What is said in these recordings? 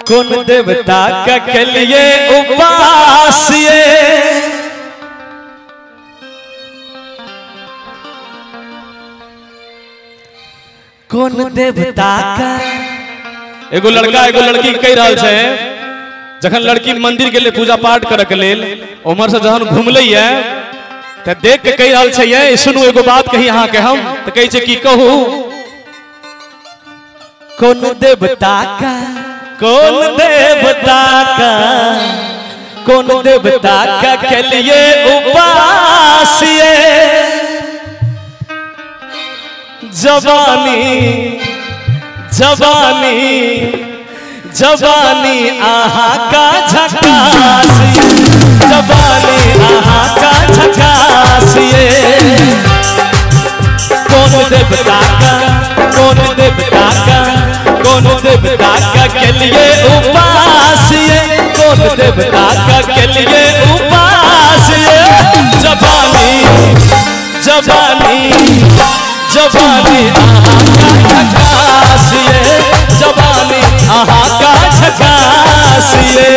कौन देवता का के लिए उपास ये कौन देवता का। एगो लड़का एगो लड़की कह रहा है जखन लड़की मंदिर के लिए पूजा पाठ करे के लेल उमर से जहन घूमले है तो देख के कह रहा है सुनू एगो बात कही यहाँ के हम तो कहे कि कहू कौन देवता का के लिए उपास ये जवानी आहा का झकास जवानी आहा का झकास ये कौन देवता का के लिए उपास ये कौन देवता का के लिए उपास ये जवानी आहा का झकास ये जवानी आहा का झकास ये।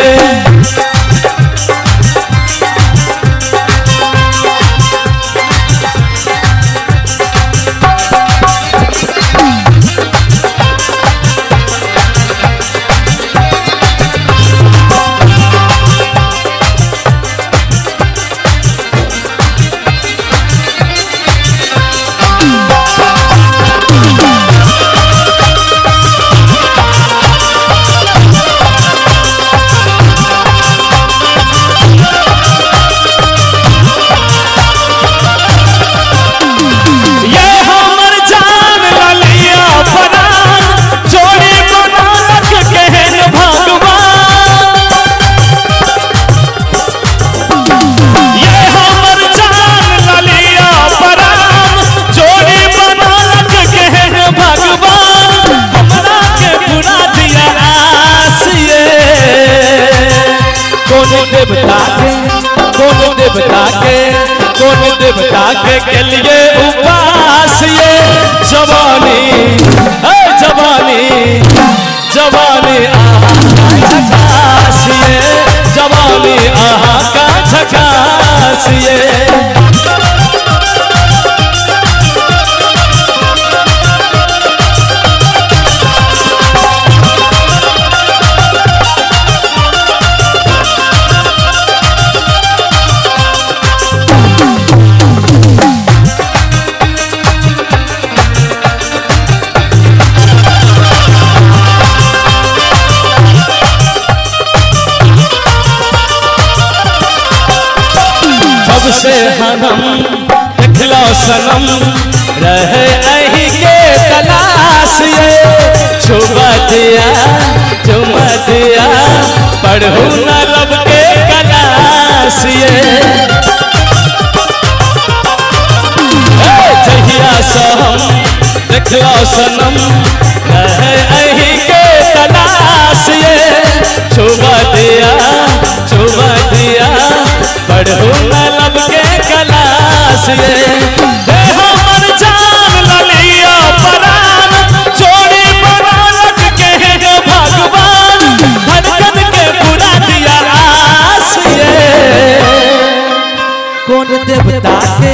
कौन देवता के लिए उपास ये जवानी आहा का झकास ये जवानी आहा का झकास ये। से हम देखलो सनम रहे अही के तलाश ये छुमा दिया पढ़ू न लब के कलाश ये जहिया से हम देखलो सनम रहे अही के तलाश ये छुमा दिया पढ़ू न लब के कलाश ये हमर जान ललिया परान चोरी बनालक के भगवान धड़कन के बुरा दिया आस ये कौन देवता के